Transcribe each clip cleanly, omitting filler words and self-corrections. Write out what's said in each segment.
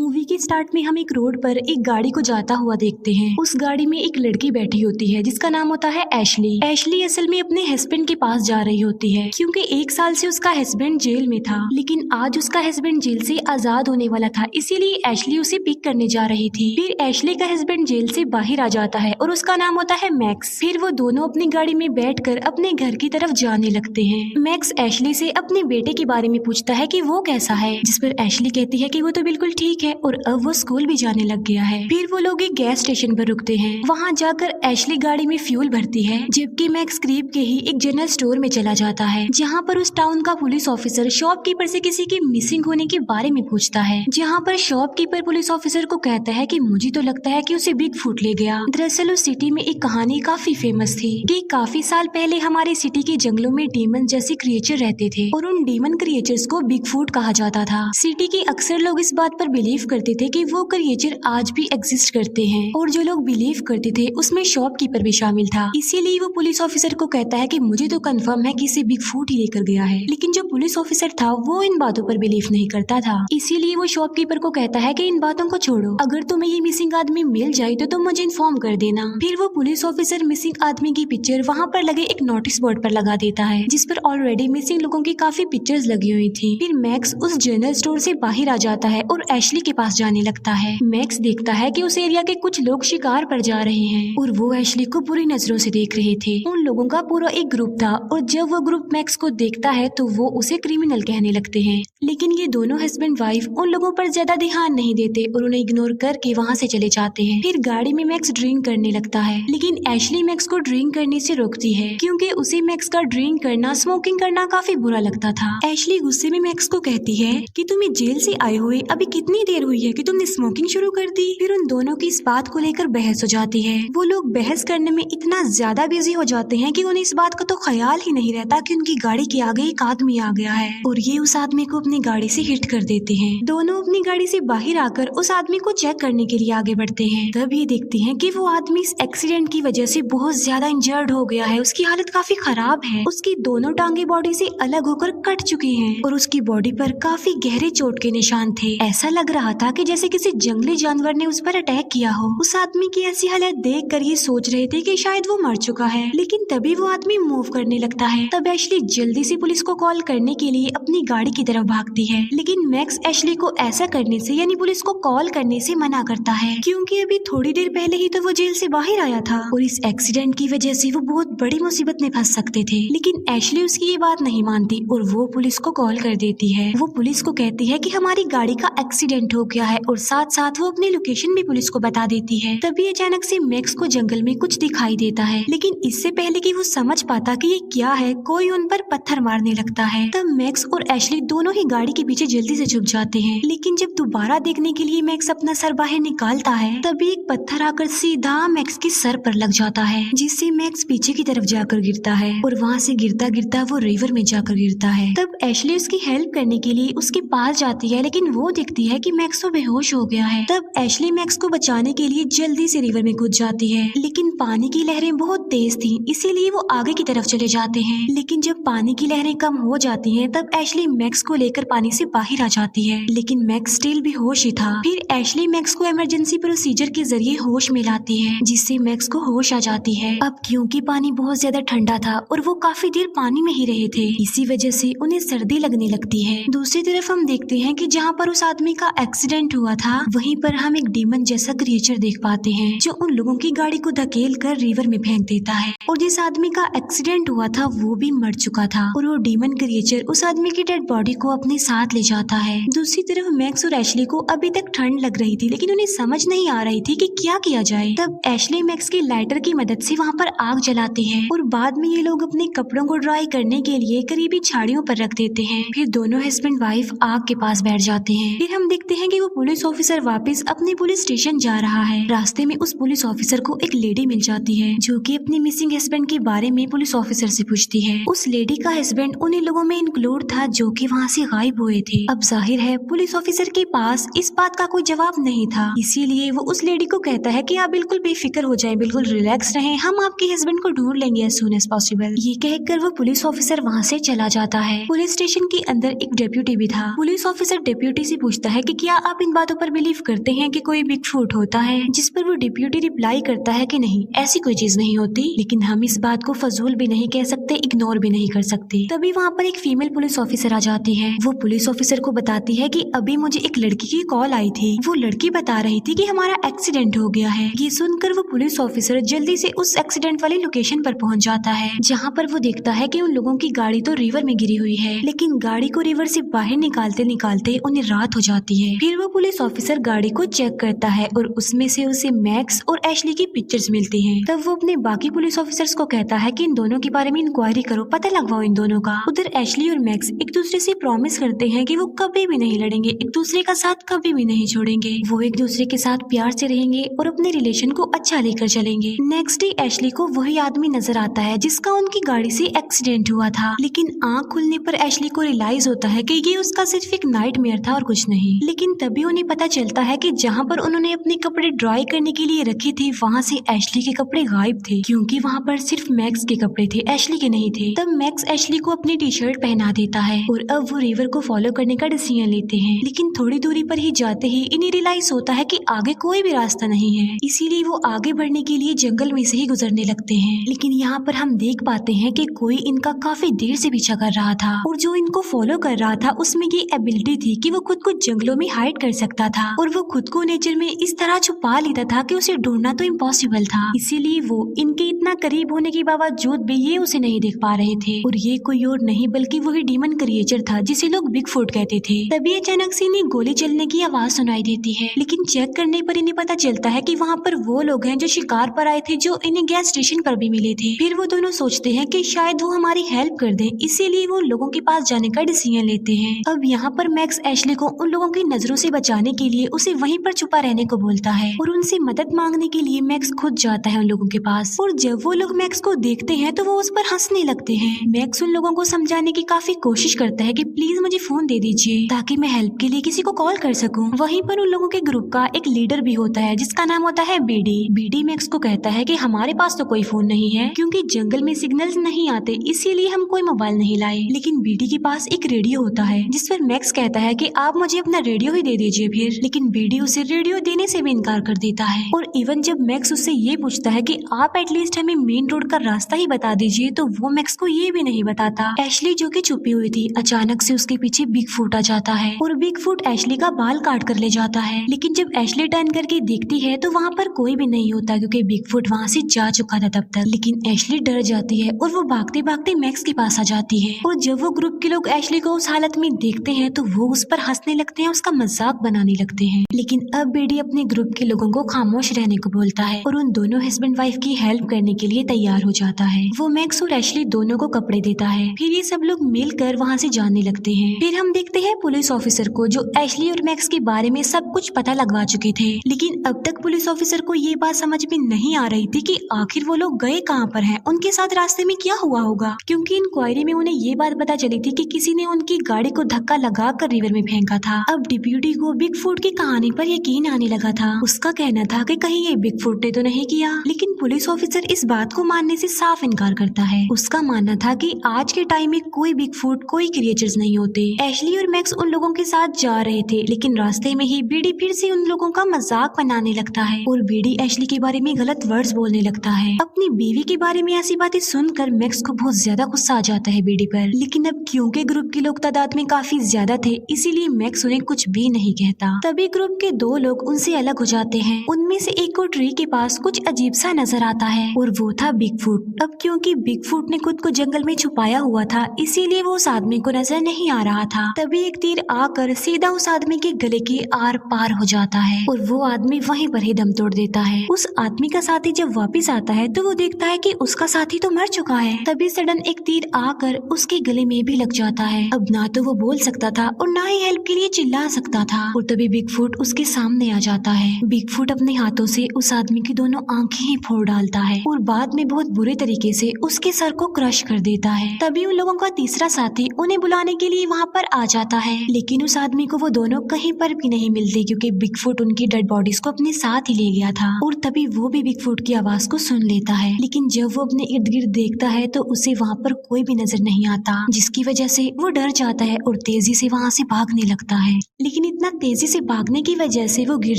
Movie के start में हम एक रोड पर एक गाड़ी को जाता हुआ देखते हैं। उस गाड़ी में एक लड़की बैठी होती है जिसका नाम होता है एशली। एशली असल में अपने हस्बैंड के पास जा रही होती है क्योंकि 1 साल से उसका हस्बैंड जेल में था, लेकिन आज उसका हस्बैंड जेल से आजाद होने वाला था, इसीलिए एशली उसे पिक करने जा रही थी। फिर एशली का हस्बैंड जेल से बाहर आ जाता है और उसका नाम होता है मैक्स। फिर वो दोनों अपनी गाड़ी में बैठकर अपने घर की तरफ जाने लगते हैं। मैक्स एशली से अपने बेटे के बारे में पूछता है कि वो कैसा है, जिस पर एशली कहती है कि वो तो बिल्कुल ठीक है और अब वो स्कूल भी जाने लग गया है। फिर वो लोग एक गैस स्टेशन पर रुकते हैं। वहाँ जाकर एशली गाड़ी में फ्यूल भरती है, जबकि मैक्स करीब के ही एक जनरल स्टोर में चला जाता है, जहाँ पर उस टाउन का पुलिस ऑफिसर शॉपकीपर से किसी के मिसिंग होने के बारे में पूछता है। जहाँ पर शॉपकीपर पुलिस ऑफिसर को कहता है कि मुझे तो लगता है कि उसे बिग फुट ले गया। दरअसल उस सिटी में एक कहानी काफी फेमस थी कि काफी साल पहले हमारे सिटी के जंगलों में डीमन जैसे क्रिएचर रहते थे और उन डीमन क्रिएचर्स को बिग फुट कहा जाता था। सिटी के अक्सर लोग इस बात पर बिलीव करते थे कि वो क्रिएचर आज भी एग्जिस्ट करते हैं, और जो लोग बिलीव करते थे उसमें शॉपकीपर भी शामिल था। इसीलिए वो पुलिस ऑफिसर को कहता है कि मुझे तो कंफर्म है कि इसे बिग फुट ही लेकर गया है। लेकिन जो पुलिस ऑफिसर था वो इन बातों पर बिलीव नहीं करता था, इसीलिए वो शॉपकीपर को कहता है कि इन बातों को छोड़ो, अगर तुम्हें ये मिसिंग आदमी मिल जाए तो तुम मुझे इन्फॉर्म कर देना। फिर वो पुलिस ऑफिसर मिसिंग आदमी की पिक्चर वहाँ पर लगे एक नोटिस बोर्ड पर लगा देता है, जिस पर ऑलरेडी मिसिंग लोगों की काफी पिक्चर्स लगी हुई थी। फिर मैक्स उस जनरल स्टोर से बाहर आ जाता है और एशली के पास जाने लगता है। मैक्स देखता है कि उस एरिया के कुछ लोग शिकार पर जा रहे हैं और वो एशली को बुरी नजरों से देख रहे थे। उन लोगों का पूरा एक ग्रुप था और जब वो ग्रुप मैक्स को देखता है तो वो उसे क्रिमिनल कहने लगते हैं। लेकिन ये दोनों हस्बैंड वाइफ उन लोगों पर ज्यादा ध्यान नहीं देते और उन्हें इग्नोर करके वहाँ से चले जाते हैं। फिर गाड़ी में मैक्स ड्रिंक करने लगता है, लेकिन एशली मैक्स को ड्रिंक करने से रोकती है क्योंकि उसे मैक्स का ड्रिंक करना, स्मोकिंग करना काफी बुरा लगता था। एशली गुस्से में मैक्स को कहती है कि तुम्हें जेल से आए हुए अभी कितनी देर हुई है कि तुमने स्मोकिंग शुरू कर दी। फिर उन दोनों की इस बात को लेकर बहस हो जाती है। वो लोग बहस करने में इतना ज्यादा बिजी हो जाते हैं कि उन्हें इस बात का तो ख्याल ही नहीं रहता कि उनकी गाड़ी के आगे एक आदमी आ गया है और ये उस आदमी को अपनी गाड़ी से हिट कर देते हैं। दोनों अपनी गाड़ी से बाहर आकर उस आदमी को चेक करने के लिए आगे बढ़ते हैं। तब ये देखते हैं कि वो आदमी इस एक्सीडेंट की वजह से बहुत ज्यादा इंजर्ड हो गया है, उसकी हालत काफी खराब है, उसकी दोनों टांगे बॉडी से अलग होकर कट चुकी हैं और उसकी बॉडी पर काफी गहरे चोट के निशान थे। ऐसा लग रहा था कि जैसे किसी जंगली जानवर ने उस पर अटैक किया हो। उस आदमी की ऐसी हालत देख कर ये सोच रहे थे कि शायद वो मर चुका है, लेकिन तभी वो आदमी मूव करने लगता है। तब एशली जल्दी से पुलिस को कॉल करने के लिए अपनी गाड़ी की तरफ भागती है, लेकिन मैक्स एशली को ऐसा करने से यानी पुलिस को कॉल करने से मना करता है क्योंकि अभी थोड़ी देर पहले ही तो वो जेल से बाहर आया था और इस एक्सीडेंट की वजह से वो बहुत बड़ी मुसीबत में फंस सकते थे। लेकिन एशली उसकी ये बात नहीं मानती और वो पुलिस को कॉल कर देती है। वो पुलिस को कहती है कि हमारी गाड़ी का एक्सीडेंट हो गया है और साथ साथ वो अपनी लोकेशन भी पुलिस को बता देती है। तभी अचानक से मैक्स को जंगल में कुछ दिखाई देता है, लेकिन इससे पहले कि वो समझ पाता कि ये क्या है, कोई उन पर पत्थर मारने लगता है। तब मैक्स और एशली दोनों ही गाड़ी के पीछे जल्दी से छुप जाते हैं, लेकिन जब दोबारा देखने के लिए मैक्स अपना सर बाहर निकालता है तभी एक पत्थर आकर सीधा मैक्स के सर पर लग जाता है, जिससे मैक्स पीछे की तरफ जाकर गिरता है और वहाँ से गिरता गिरता वो रिवर में जाकर गिरता है। तब एशली उसकी हेल्प करने के लिए उसके पास जाती है, लेकिन वो देखती है कि मैक्स तो बेहोश हो गया है। तब एशली मैक्स को बचाने के लिए जल्दी से रिवर में कूद जाती है, लेकिन पानी की लहरें बहुत तेज थी, इसीलिए वो आगे की तरफ चले जाते हैं। लेकिन जब पानी की लहरें कम हो जाती हैं तब एशली मैक्स को लेकर पानी से बाहर आ जाती है, लेकिन मैक्स स्टिल भी होश ही था। फिर एशली मैक्स को इमरजेंसी प्रोसीजर के जरिए होश में लाती है, जिससे मैक्स को होश आ जाती है। अब क्योंकि पानी बहुत ज्यादा ठंडा था और वो काफी देर पानी में ही रहे थे, इसी वजह से उन्हें सर्दी लगने लगती है। दूसरी तरफ हम देखते हैं कि जहाँ पर उस आदमी का एक्सीडेंट हुआ था वहीं पर हम एक डीमन जैसा क्रिएचर देख पाते हैं, जो उन लोगों की गाड़ी को धकेल कर रिवर में फेंक देता है और जिस आदमी का एक्सीडेंट हुआ था वो भी मर चुका था और वो डीमन क्रिएचर उस आदमी की डेड बॉडी को अपने साथ ले जाता है। दूसरी तरफ मैक्स और एशली को अभी तक ठंड लग रही थी, लेकिन उन्हें समझ नहीं आ रही थी कि क्या किया जाए। तब एशली मैक्स की लाइटर की मदद से वहाँ पर आग जलाते हैं और बाद में ये लोग अपने कपड़ों को ड्राई करने के लिए करीबी झाड़ियों पर रख देते हैं। फिर दोनों हस्बैंड वाइफ आग के पास बैठ जाते हैं। फिर हम देखते हैं कि वो पुलिस ऑफिसर वापस अपने पुलिस स्टेशन जा रहा है। रास्ते में उस पुलिस ऑफिसर को एक लेडी मिल जाती है जो कि अपने मिसिंग हस्बैंड के बारे में पुलिस ऑफिसर से पूछती है। उस लेडी का हस्बैंड उन्हीं लोगों में इंक्लूड था जो कि वहाँ से गायब हुए थे। अब जाहिर है पुलिस ऑफिसर के पास इस बात का कोई जवाब नहीं था, इसीलिए वो उस लेडी को कहता है कि आप बिल्कुल बेफिक्र हो जाएं, बिल्कुल रिलैक्स रहें, हम आपके हस्बैंड को ढूंढ लेंगे एज सून एज पॉसिबल। ये कहकर वो पुलिस ऑफिसर वहाँ से चला जाता है। पुलिस स्टेशन के अंदर एक डेप्यूटी भी था। पुलिस ऑफिसर डेप्यूटी से पूछता है कि क्या आप इन बातों पर बिलीव करते हैं कि कोई बिगफुट होता है? जिस पर वो डिप्यूटी रिप्लाई करता है कि नहीं, ऐसी कोई चीज नहीं होती। लेकिन हम इस बात को फजूल भी नहीं कह सकते, इग्नोर भी नहीं कर सकते। तभी वहाँ पर एक फीमेल पुलिस ऑफिसर आ जाती है। वो पुलिस ऑफिसर को बताती है कि अभी मुझे एक लड़की की कॉल आई थी। वो लड़की बता रही थी कि हमारा एक्सीडेंट हो गया है। ये सुनकर वो पुलिस ऑफिसर जल्दी से उस एक्सीडेंट वाली लोकेशन पर पहुंच जाता है, जहाँ पर वो देखता है कि उन लोगों की गाड़ी तो रिवर में गिरी हुई है, लेकिन गाड़ी को रिवर से बाहर निकालते निकालते उन्हें रात हो जाती है। फिर वो पुलिस ऑफिसर गाड़ी को चेक करता है और उसमें से उसे मैक्स और एशली की पिक्चर्स मिलती हैं। तब वो अपने बाकी पुलिस ऑफिसर्स को कहता है कि इन दोनों के बारे में इंक्वायरी करो, पता लगवाओ इन दोनों का। उधर एशली और मैक्स एक दूसरे से प्रॉमिस करते हैं कि वो कभी भी नहीं लड़ेंगे, एक दूसरे का साथ कभी भी नहीं छोड़ेंगे। वो एक दूसरे के साथ प्यार से रहेंगे और अपने रिलेशन को अच्छा लेकर चलेंगे। नेक्स्ट डे एशली को वही आदमी नजर आता है जिसका उनकी गाड़ी से एक्सीडेंट हुआ था, लेकिन आँख खुलने पर एशली को रियलाइज होता है कि ये उसका सिर्फ एक नाइटमेयर था और कुछ नहीं। लेकिन तभी उन्हें पता चलता है कि जहाँ पर उन्होंने अपने कपड़े ड्राई करने के लिए रखे थे वहाँ से एशली के कपड़े गायब थे, क्योंकि वहाँ पर सिर्फ मैक्स के कपड़े थे, एशली के नहीं थे। तब मैक्स एशली को अपनी टी शर्ट पहना देता है और अब वो रिवर को फॉलो करने का डिसीजन लेते हैं। लेकिन थोड़ी दूरी पर ही जाते ही इन्हें रियलाइज होता है कि आगे कोई भी रास्ता नहीं है, इसीलिए वो आगे बढ़ने के लिए जंगल में से ही गुजरने लगते हैं। लेकिन यहाँ पर हम देख पाते हैं कि कोई इनका काफी देर से पीछा कर रहा था और जो इनको फॉलो कर रहा था उसमें ये एबिलिटी थी कि वो खुद को जंगलों में हाइड कर सकता था और वो खुद को नेचर में इस तरह छुपा लेता था कि उसे ढूंढना तो इम्पॉसिबल था। इसीलिए वो इनके इतना करीब होने के बावजूद भी ये उसे नहीं देख पा रहे थे और ये कोई और नहीं बल्कि वही डीमन क्रिएचर था जिसे लोग बिगफुट कहते थे। तभी अचानक से इन्हें गोली चलने की आवाज सुनाई देती है, लेकिन चेक करने पर इन्हें पता चलता है कि वहाँ पर वो लोग हैं जो शिकार पर आए थे, जो इन्हें गैस स्टेशन पर भी मिले थे। फिर वो दोनों सोचते हैं कि शायद वो हमारी हेल्प कर दें, इसीलिए वो लोगों के पास जाने का डिसीजन लेते हैं। अब यहाँ पर मैक्स एशली को उन लोगों की नजरों से बचाने के लिए उसे वहीं पर छुपा रहने को बोलता है और उनसे मदद मांगने के लिए मैक्स खुद जाता है उन लोगों के पास। और जब वो लोग मैक्स को देखते हैं तो वो उस पर हंसने लगते हैं। मैक्स उन लोगों को समझाने की काफी कोशिश करता है कि प्लीज मुझे फोन दे दीजिए ताकि मैं हेल्प के लिए किसी को कॉल कर सकूं। वहीं पर उन लोगों के ग्रुप का एक लीडर भी होता है जिसका नाम होता है बीडी। बीडी मैक्स को कहता है कि हमारे पास तो कोई फोन नहीं है क्योंकि जंगल में सिग्नल्स नहीं आते, इसीलिए हम कोई मोबाइल नहीं लाए। लेकिन बीडी के पास एक रेडियो होता है जिस पर मैक्स कहता है कि आप मुझे अपना रेडियो ही दे दीजिए फिर। लेकिन बीडी उसे रेडियो देने से भी इनकार कर देता है और इवन जब मैक्स उससे ये पूछता है कि आप एटलीस्ट हमें मेन रोड का रास्ता ही बता दीजिए तो वो मैक्स को ये भी नहीं बताता। एशली जो कि छुपी हुई थी अचानक से उसके पीछे बिगफुट आ जाता है और बिगफुट एशली का बाल काट कर ले जाता है। लेकिन जब एशली टर्न करके देखती है तो वहाँ पर कोई भी नहीं होता क्योंकि बिगफुट वहाँ से जा चुका था तब तक। लेकिन एशली डर जाती है और वो भागते भागते मैक्स के पास आ जाती है और जब वो ग्रुप के लोग एशली को उस हालत में देखते हैं तो वो उस पर हंसने लगते हैं, उसका मजाक बनाने लगते हैं। लेकिन अब बेडी अपने ग्रुप के लोगों को खामोश रहने को बोलता है और उन दोनों हस्बैंड वाइफ की हेल्प करने के लिए तैयार हो जाता है। वो मैक्स और एशली दोनों को कपड़े देता है। फिर ये सब लोग मिलकर वहाँ से जाने लगते हैं। फिर हम देखते हैं पुलिस ऑफिसर को जो एशली और मैक्स के बारे में सब कुछ पता लगवा चुके थे। लेकिन अब तक पुलिस ऑफिसर को ये बात समझ में नहीं आ रही थी कि आखिर वो लोग गए कहाँ पर हैं, उनके साथ रास्ते में क्या हुआ होगा, क्योंकि इंक्वायरी में उन्हें ये बात पता चली थी कि किसी ने उनकी गाड़ी को धक्का लगाकर रिवर में फेंका था। अब डिप्यूटी को बिगफुट की कहानी पर यकीन आने लगा था। उसका कहना था कि कहीं ये बिगफुट ने तो नहीं किया, लेकिन पुलिस ऑफिसर इस बात को मानने से साफ इनकार करता है। उसका मानना था कि आज के टाइम में कोई बिगफुट, कोई क्रिएचर्स नहीं होते। एशली और मैक्स उन लोगों के साथ जा रहे थे, लेकिन रास्ते में ही बीडी फिर से उन लोगों का मजाक बनाने लगता है और बीडी एशली के बारे में गलत वर्ड्स बोलने लगता है। अपनी बीवी के बारे में ऐसी बातें सुनकर मैक्स को बहुत ज्यादा गुस्सा आ जाता है बीडी पर। लेकिन अब क्योंकि ग्रुप के लोग तादाद में काफी ज्यादा थे, इसीलिए मैक्स उन्हें कुछ भी नहीं कहता। तभी ग्रुप के दो लोग उनसे अलग हो जाते हैं। उनमें से एक को ट्री के पास कुछ अजीब सा नजर आता है और वो था बिगफुट। अब क्योंकि बिगफुट ने खुद को जंगल में छुपाया हुआ था, इसीलिए वो उस आदमी को नजर नहीं आ रहा था। तभी एक तीर आकर सीधा उस आदमी के गले के आर पार हो जाता है और वो आदमी वहीं पर ही दम तोड़ देता है। उस आदमी का साथी जब वापिस आता है तो वो देखता है कि उसका साथी तो मर चुका है। तभी सडन एक तीर आकर उसके गले में भी लग जाता है। अब ना तो वो बोल सकता था और ना ही हेल्प के लिए चिल्ला सकता था और तभी बिगफुट उसके सामने आ जाता है। बिगफुट अपने हाथों से उस आदमी की दोनों आंखें ही फोड़ डालता है और बाद में बहुत बुरे तरीके से उसके सर को क्रश कर देता है। तभी उन लोगों का तीसरा साथी उन्हें बुलाने के लिए वहाँ पर आ जाता है, लेकिन उस आदमी को वो दोनों कहीं पर भी नहीं मिलते क्योंकि बिगफुट उनकी डेड बॉडीज को अपने साथ ही ले गया था। और तभी वो भी बिगफुट की आवाज को सुन लेता है, लेकिन जब वो अपने इर्द गिर्द देखता है तो उसे वहाँ पर कोई भी नजर नहीं आता, जिसकी वजह से वो डर जाता है और तेजी से वहाँ से भागने लगता है। लेकिन इतना तेजी से भागने की वजह से वो गिर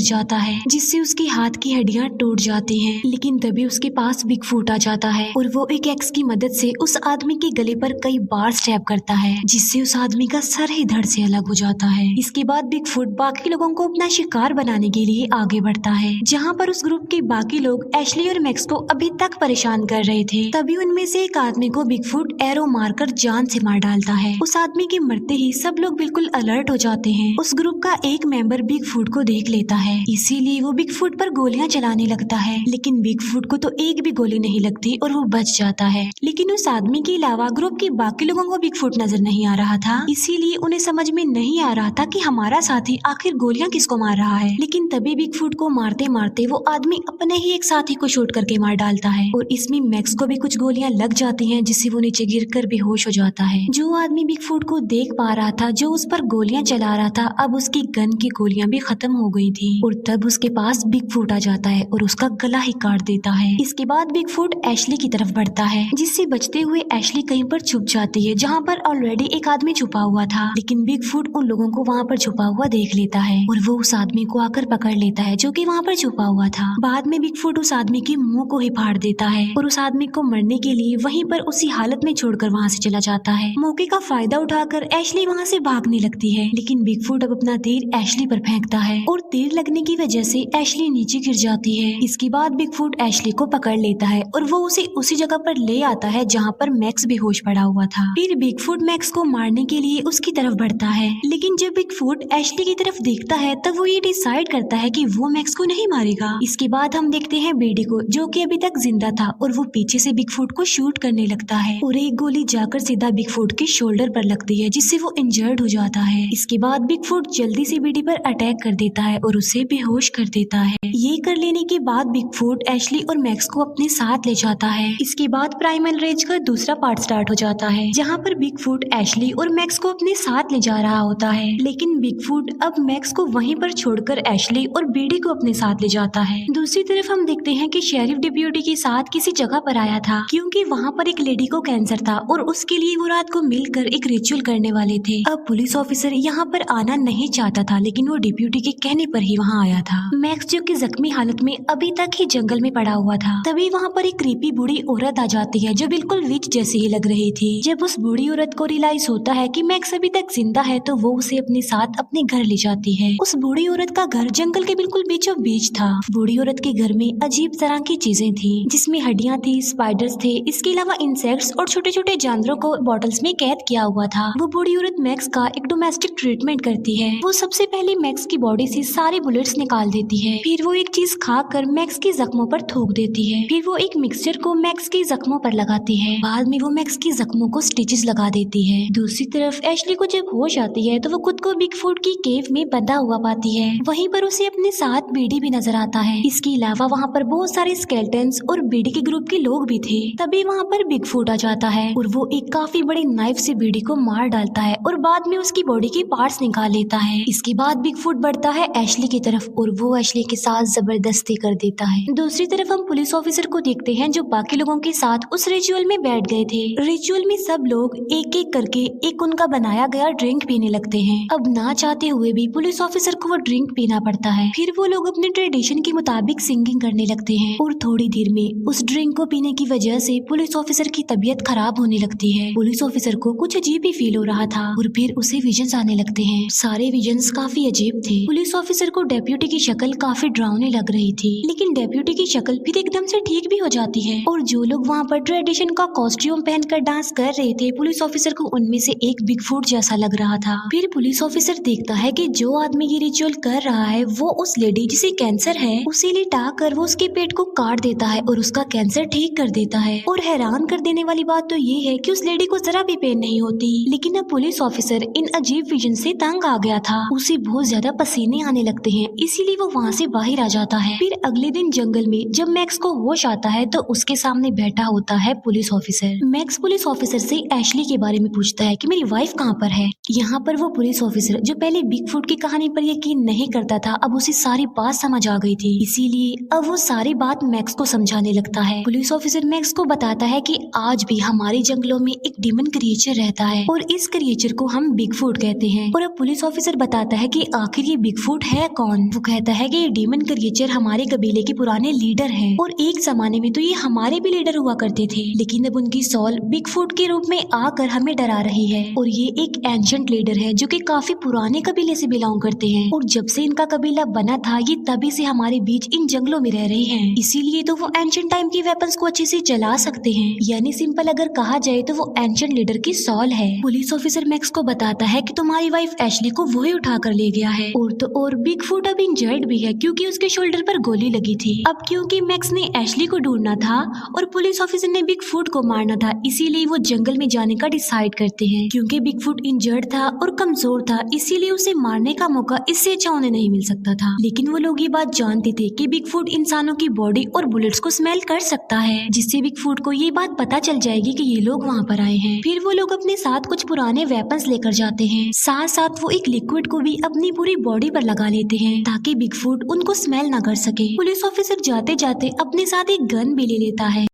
जाता है, जिससे उसके हाथ की हड्डियां टूट जाती हैं। लेकिन तभी उसके पास बिगफूट आ जाता है और वो एक एक्स की मदद से उस आदमी के गले पर कई बार स्टैब करता है, जिससे उस आदमी का सर ही धड़ से अलग हो जाता है। इसके बाद बिगफूट बाकी लोगों को अपना शिकार बनाने के लिए आगे बढ़ता है, जहाँ पर उस ग्रुप के बाकी लोग एशली और मैक्स को अभी तक परेशान कर रहे थे। तभी उनमें से एक आदमी को बिगफूट एरो मारकर जान से मार डालता है। उस आदमी के मरते ही सब लोग बिल्कुल अलर्ट हो जाते हैं। उस ग्रुप का एक मेंबर बिगफूट को देख लेता है, इसीलिए वो बिगफूट पर गोलियां चलाने लगता है, लेकिन बिगफूट को तो एक भी गोली नहीं लगती और वो बच जाता है। लेकिन उस आदमी के अलावा ग्रुप के बाकी लोगों को बिगफूट नजर नहीं आ रहा था, इसीलिए उन्हें समझ में नहीं आ रहा था कि हमारा साथी आखिर गोलियां किसको मार रहा है। लेकिन तभी बिगफूट को मारते मारते वो आदमी अपने ही एक साथी को शूट करके मार डालता है और इसमें मैक्स को भी कुछ गोलियां लग जाती हैं, जिससे वो नीचे गिरकर बेहोश हो जाता है। जो आदमी बिगफूट को देख पा रहा था, जो उस पर गोलियां चला रहा था, अब उसकी गन की गोलियां भी खत्म हो गई थी और तब उसके पास बिगफूट आ जाता है और उसका गला ही काट देता है। इसके बाद बिगफूट एशली की तरफ बढ़ता है, जिससे बचते हुए एशली कहीं पर छुप जाती है, जहाँ पर ऑलरेडी एक आदमी छुपा हुआ था। लेकिन बिगफूट उन लोगों को वहाँ पर छुपा हुआ देख लेता है और वो उस आदमी को आकर पकड़ लेता है, जो कि वहाँ पर छुपा हुआ था। बाद में बिगफूट उस आदमी के मुंह को ही फाड़ देता है और उस आदमी को मरने के लिए वहीं पर उसी हालत में छोड़कर वहाँ से चला जाता है। मौके का फायदा उठाकर एशली वहाँ से भागने लगती है, लेकिन बिगफूट अब अपना तीर एशली पर फेंकता है और तीर लगने की वजह से एशली नीचे गिर जाती है। इसके बाद बिगफूट एशली को पकड़ लेता है और वो उसे उसी जगह पर ले आता है जहाँ पर मैक्स बेहोश पड़ा हुआ था। फिर बिगफूट मैक्स को मारने के लिए उसकी तरफ बढ़ता है, लेकिन जब बिगफूट एशली की तरफ देखता है तब वो ये डिसाइड करता है कि वो मैक्स को नहीं मारेगा। इसके बाद हम देखते हैं बेडी को, जो कि अभी तक जिंदा था और वो पीछे से बिगफूट को शूट करने लगता है और एक गोली जाकर सीधा बिगफूट के शोल्डर पर लगती है, जिससे वो इंजर्ड हो जाता है। इसके बाद बिगफूट जल्दी से बेडी पर अटैक कर देता है और उसे बेहोश कर देता है। ये कर लेने के बाद बिगफूट एशली और मैक्स को अपने साथ ले जाता है। इसके बाद प्राइमल रेज का दूसरा पार्ट स्टार्ट हो जाता है, जहाँ पर बिगफूट एशली और मैक्स को अपने साथ ले जा रहा होता है। लेकिन बिगफूट अब मैक्स को वहीं पर छोड़कर एशली और बेडी को अपने साथ ले जाता है। दूसरी तरफ हम देखते हैं कि शेरिफ डिप्यूटी के साथ किसी जगह पर आया था, क्योंकि वहाँ पर एक लेडी को कैंसर था और उसके लिए वो रात को मिलकर एक रिचुअल करने वाले थे। अब पुलिस ऑफिसर यहाँ पर आना नहीं चाहता था, लेकिन वो डिप्यूटी के कहने पर ही वहाँ आया था। मैक्स जो कि जख्मी हालत में अभी तक ही जंगल में पड़ा हुआ था, तभी वहाँ पर एक क्रीपी बूढ़ी औरत आ जाती है, जो बिल्कुल विच जैसी ही लग रही थी। जब उस बूढ़ी औरत को रियलाइज होता है कि मैक्स अभी तक जिंदा है, तो वो उसे अपने साथ अपने घर ले जाती है। उस बूढ़ी औरत का घर जंगल के बिल्कुल बीचों बीच था। बूढ़ी औरत के घर में अजीब तरह की चीजें थी, जिसमें हड्डियां थी, स्पाइडर्स थे, इसके अलावा इंसेक्ट्स और छोटे छोटे जानवरों को बॉटल्स में कैद किया हुआ था। वो बूढ़ी औरत मैक्स का एक डोमेस्टिक ट्रीटमेंट करती है। वो सबसे पहले मैक्स की बॉडी से सारे बुलेट्स निकाल देती है, फिर वो एक चीज खाकर मैक्स के जख्मों पर थूक देती है, फिर वो एक मिक्सचर को मैक्स के जख्मों पर लगाती है। बाद में वो मैक्स के जख्मों को स्टिचेस लगा देती है। दूसरी तरफ एशली को जब होश आती है तो वो खुद को बिगफूट की केव में बंधा हुआ पाती है। वहीं पर उसे अपने साथ बेडी भी नजर आता है। इसके अलावा वहाँ पर बहुत सारे स्केलेटन्स और बेडी के ग्रुप के लोग भी थे। तभी वहाँ पर बिगफूट आ जाता है और वो एक काफी बड़ी नाइफ से बेडी को मार डालता है और बाद में उसकी बॉडी के पार्ट्स निकाल लेता है। इसके बाद बिगफूट बढ़ता है एशली की तरफ और वो एशली के साथ जबरदस्ती कर देता है। दूसरी तरफ हम पुलिस ऑफिसर को देखते हैं, जो बाकी लोगों के साथ उस रिचुअल में बैठ गए थे। रिचुअल में सब लोग एक एक करके एक उनका बनाया गया ड्रिंक पीने लगते हैं। अब ना चाहते हुए भी पुलिस ऑफिसर को वो ड्रिंक पीना पड़ता है। फिर वो लोग अपने ट्रेडिशन के मुताबिक सिंगिंग करने लगते हैं और थोड़ी देर में उस ड्रिंक को पीने की वजह से पुलिस ऑफिसर की तबीयत खराब होने लगती है। पुलिस ऑफिसर को कुछ अजीब ही फील हो रहा था और फिर उसे विजन्स आने लगते हैं। सारे विजन्स काफी अजीब थे। पुलिस ऑफिसर को डेप्यूटी की शक्ल काफी डरावनी लग रही थी, लेकिन डेप्यूटी की शक्ल फिर एकदम से ठीक भी हो जाती है और जो लोग वहाँ पर ट्रेडिशन का कॉस्ट्यूम पहनकर डांस कर रहे थे, पुलिस ऑफिसर को उनमें से एक बिगफूट जैसा लग रहा था। फिर पुलिस ऑफिसर देखता है कि जो आदमी ये रिचुअल कर रहा है वो उस लेडी जिसे कैंसर है उसे लिटा कर वो उसके पेट को काट देता है और उसका कैंसर ठीक कर देता है। और हैरान कर देने वाली बात तो ये है कि उस लेडी को जरा भी पेन नहीं होती। लेकिन अब पुलिस ऑफिसर इन अजीब विजन से तंग आ गया था, उसे बहुत ज्यादा पसीने आने लगते हैं, इसीलिए वो वहाँ से बाहर आ जाता है। फिर अगले दिन जंगल में जब मैक्स को होश आता है तो उसके सामने बैठा होता है police officer. Max police officer से एशली के बारे में पूछता है कि मेरी वाइफ कहाँ पर है। यहाँ पर वो पुलिस ऑफिसर जो पहले बिगफूट की कहानी पर यकीन नहीं करता था, अब उसे सारी बात समझ आ गई थी, इसीलिए अब वो सारी बात मैक्स को समझाने लगता है। पुलिस ऑफिसर मैक्स को बताता है कि आज भी हमारे जंगलों में एक डिमन क्रिएचर रहता है और इस क्रिएचर को हम बिगफूट कहते हैं। और अब पुलिस ऑफिसर बताता है कि आखिर ये बिगफुट है कौन। वो कहता है कि ये डीमन क्रिएचर हमारे कबीले के पुराने लीडर हैं और एक जमाने में तो ये हमारे भी लीडर हुआ करते थे, लेकिन अब उनकी सॉल बिगफुट के रूप में आकर हमें डरा रही है। और ये एक एंशिएंट लीडर है जो कि काफी पुराने कबीले से बिलोंग करते हैं और जब से इनका कबीला बना था ये तभी से हमारे बीच इन जंगलों में रह रहे हैं, इसीलिए तो वो एंशिएंट टाइम की वेपन्स को अच्छे से चला सकते हैं। यानी सिंपल अगर कहा जाए तो वो एंशिएंट लीडर की सॉल है। पुलिस ऑफिसर मैक्स को बताता है कि तुम्हारी वाइफ एशली को वही उठा कर ले गया है। और तो और बिगफुट अब इंजर्ड भी है क्योंकि उसके शोल्डर पर गोली लगी थी। अब क्योंकि मैक्स ने एशली को ढूंढना था और पुलिस ऑफिसर ने बिगफुट को मारना था, इसीलिए वो जंगल में जाने का डिसाइड करते हैं। क्योंकि बिगफुट इंजर्ड था और कमजोर था, इसीलिए उसे मारने का मौका इससे अच्छा उन्हें नहीं मिल सकता था। लेकिन वो लोग ये बात जानते थे कि बिगफुट इंसानों की बॉडी और बुलेट्स को स्मेल कर सकता है, जिससे बिगफुट को ये बात पता चल जाएगी कि ये लोग वहाँ पर आए हैं। फिर वो लोग अपने साथ कुछ पुराने वेपन्स लेकर जाते हैं, साथ साथ वो एक लिक्विड को भी अपनी पूरी बॉडी पर लगा लेते हैं ताकि बिगफुट उनको स्मेल ना कर सके। पुलिस ऑफिसर जाते जाते अपने साथ एक गन भी ले लेता है।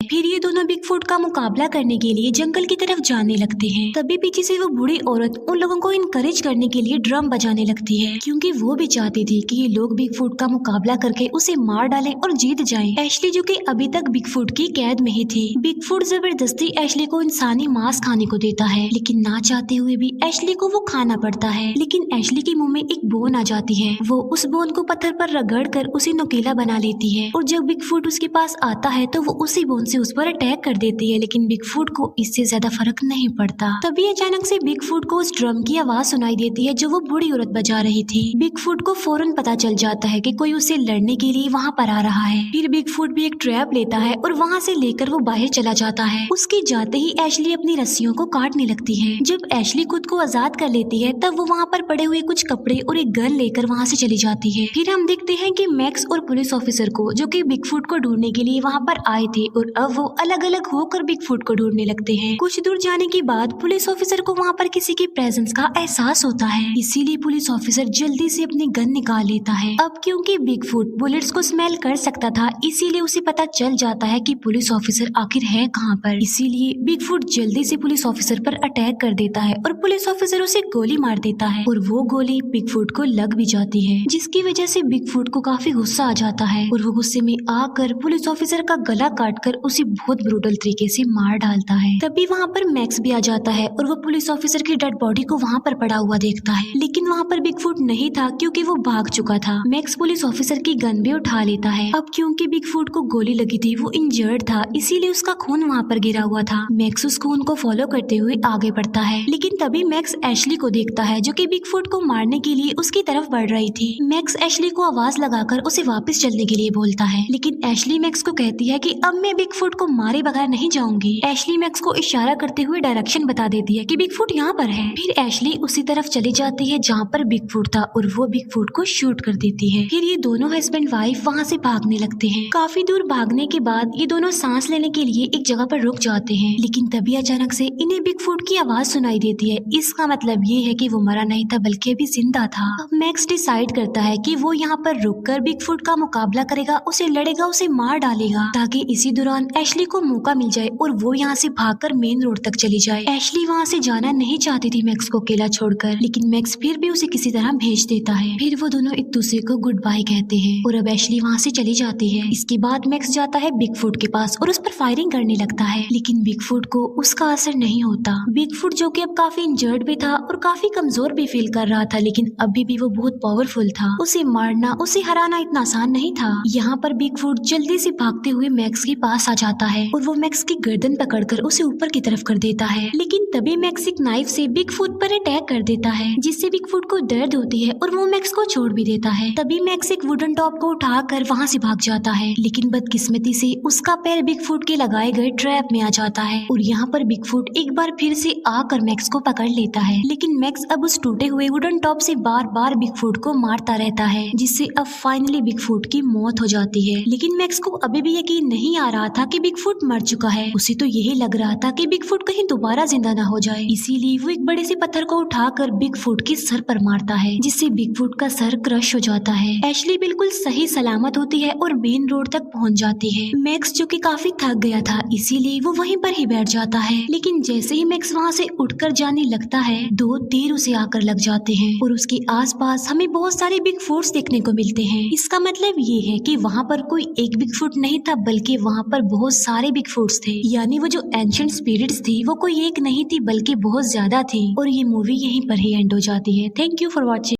फिर ये दोनों बिगफुट का मुकाबला करने के लिए जंगल की तरफ जाने लगते हैं। तभी पीछे से वो बूढ़ी औरत उन लोगों को इनकरेज करने के लिए ड्रम बजाने लगती है, क्योंकि वो भी चाहती थी कि ये लोग बिगफुट का मुकाबला करके उसे मार डालें और जीत जाएं। एशली जो कि अभी तक बिगफुट की कैद में ही थी। बिगफुट जबरदस्ती एशली को इंसानी मांस खाने को देता है, लेकिन ना चाहते हुए भी एशली को वो खाना पड़ता है। लेकिन एशली के मुंह में एक बोन आ जाती है। वो उस बोन को पत्थर पर रगड़ कर उसे नुकीला बना लेती है और जब बिगफुट उसके पास आता है तो वो उसी बोन से उस पर अटैक कर देती है, लेकिन बिगफुट को इससे ज्यादा फर्क नहीं पड़ता। तभी अचानक से बिगफुट को उस ड्रम की आवाज सुनाई देती है जो वो बूढ़ी औरत बजा रही थी। बिगफुट को फौरन पता चल जाता है कि कोई उसे लड़ने के लिए वहाँ पर आ रहा है। फिर बिगफुट भी एक ट्रैप लेता है और वहाँ से लेकर वो बाहर चला जाता है। उसके जाते ही एशली अपनी रस्सियों को काटने लगती है। जब एशली खुद को आजाद कर लेती है तब वो वहाँ पर पड़े हुए कुछ कपड़े और एक गन लेकर वहाँ से चली जाती है। फिर हम देखते हैं कि मैक्स और पुलिस ऑफिसर को जो कि बिगफुट को ढूंढने के लिए वहाँ पर आए थे और अब वो अलग अलग होकर बिगफुट को ढूंढने लगते हैं। कुछ दूर जाने के बाद पुलिस ऑफिसर को वहाँ पर किसी की प्रेजेंस का एहसास होता है, इसीलिए पुलिस ऑफिसर जल्दी से अपनी गन निकाल लेता है। अब क्योंकि बिगफुट बुलेट्स को स्मेल कर सकता था, इसीलिए उसे पता चल जाता है कि पुलिस ऑफिसर आखिर है कहाँ पर। इसीलिए बिगफुट जल्दी से पुलिस ऑफिसर पर अटैक कर देता है और पुलिस ऑफिसर उसे गोली मार देता है और वो गोली बिगफुट को लग भी जाती है, जिसकी वजह से बिगफुट को काफी गुस्सा आ जाता है और वो गुस्से में आकर पुलिस ऑफिसर का गला काटकर उसे बहुत ब्रूटल तरीके से मार डालता है। तभी वहाँ पर मैक्स भी आ जाता है और वो पुलिस ऑफिसर की डेड बॉडी को वहाँ पर पड़ा हुआ देखता है, लेकिन वहाँ पर बिगफुट नहीं था क्योंकि वो भाग चुका था। मैक्स पुलिस ऑफिसर की गन भी उठा लेता है। अब क्योंकि बिगफुट को गोली लगी थी, वो इंजर्ड था, इसीलिए उसका खून वहाँ पर गिरा हुआ था। मैक्स उस खून को फॉलो करते हुए आगे बढ़ता है, लेकिन तभी मैक्स एशली को देखता है जो कि बिगफुट को मारने के लिए उसकी तरफ बढ़ रही थी। मैक्स एशली को आवाज लगाकर उसे वापस चलने के लिए बोलता है, लेकिन एशली मैक्स को कहती है कि अब मैं बिगफुट को मारे बगैर नहीं जाऊंगी। एशली मैक्स को इशारा करते हुए डायरेक्शन बता देती है कि बिगफुट यहाँ पर है। फिर एशली उसी तरफ चली जाती है जहाँ पर बिगफुट था और वो बिगफुट को शूट कर देती है। फिर ये दोनों हस्बैंड वाइफ वहाँ से भागने लगते हैं। काफी दूर भागने के बाद ये दोनों सांस लेने के लिए एक जगह पर रुक जाते हैं, लेकिन तभी अचानक से इन्हें बिगफुट की आवाज सुनाई देती है। इसका मतलब ये है कि वो मरा नहीं था बल्कि अभी जिंदा था। अब मैक्स डिसाइड करता है कि वो यहाँ पर रुककर बिगफुट का मुकाबला करेगा, उसे लड़ेगा, उसे मार डालेगा ताकि इसी दौरान एशली को मौका मिल जाए और वो यहाँ से भागकर मेन रोड तक चली जाए। एशली वहाँ से जाना नहीं चाहती थी मैक्स को अकेला छोड़कर, लेकिन मैक्स फिर भी उसे किसी तरह भेज देता है। फिर वो दोनों एक दूसरे को गुड बाय कहते हैं और अब एशली वहाँ से चली जाती है। इसके बाद मैक्स जाता है बिगफुट के पास और उस पर फायरिंग करने लगता है, लेकिन बिगफुट को उसका असर नहीं होता। बिगफुट जो कि अब काफी इंजर्ड भी था और काफी कमजोर भी फील कर रहा था, लेकिन अभी भी वो बहुत पावरफुल था। उसे मारना, उसे हराना इतना आसान नहीं था। यहाँ पर बिगफुट जल्दी से भागते हुए मैक्स के पास आ जाता है और वो मैक्स की गर्दन पकड़कर उसे ऊपर की तरफ कर देता है, लेकिन तभी मैक्स एक नाइफ से बिगफुट पर अटैक कर देता है, जिससे बिगफुट को दर्द होती है और वो मैक्स को छोड़ भी देता है। तभी मैक्स एक वुडन टॉप को उठाकर वहाँ से भाग जाता है, लेकिन बदकिस्मती से उसका पैर बिगफुट के लगाए गए ट्रैप में आ जाता है और यहाँ पर बिगफुट एक बार फिर से आकर मैक्स को पकड़ लेता है, लेकिन मैक्स अब उस टूटे हुए वुडन टॉप से बार बार बिगफुट को मारता रहता है, जिससे अब फाइनली बिगफुट की मौत हो जाती है। लेकिन मैक्स को अभी भी यकीन नहीं आ रहा था कि बिगफुट मर चुका है। उसे तो यही लग रहा था कि बिगफुट कहीं दोबारा जिंदा ना हो जाए, इसीलिए वो एक बड़े से पत्थर को उठाकर बिगफुट के सर पर मारता है, जिससे बिगफुट का सर क्रश हो जाता है। एशली बिल्कुल सही सलामत होती है और मेन रोड तक पहुंच जाती है। मैक्स जो कि काफी थक गया था, इसीलिए वो वहीं पर ही बैठ जाता है, लेकिन जैसे ही मैक्स वहाँ से उठकर जाने लगता है, 2 तीर उसे आकर लग जाते हैं और उसके आसपास हमें बहुत सारे बिगफुट्स देखने को मिलते हैं। इसका मतलब ये है कि वहाँ पर कोई एक बिगफुट नहीं था, बल्कि वहाँ पर बहुत सारे बिगफुट्स थे। यानी वो जो एंशिएंट स्पिरिट्स थी वो कोई एक नहीं थी बल्कि बहुत ज्यादा थी। और ये मूवी यहीं पर ही एंड हो जाती है। Thank you for watching.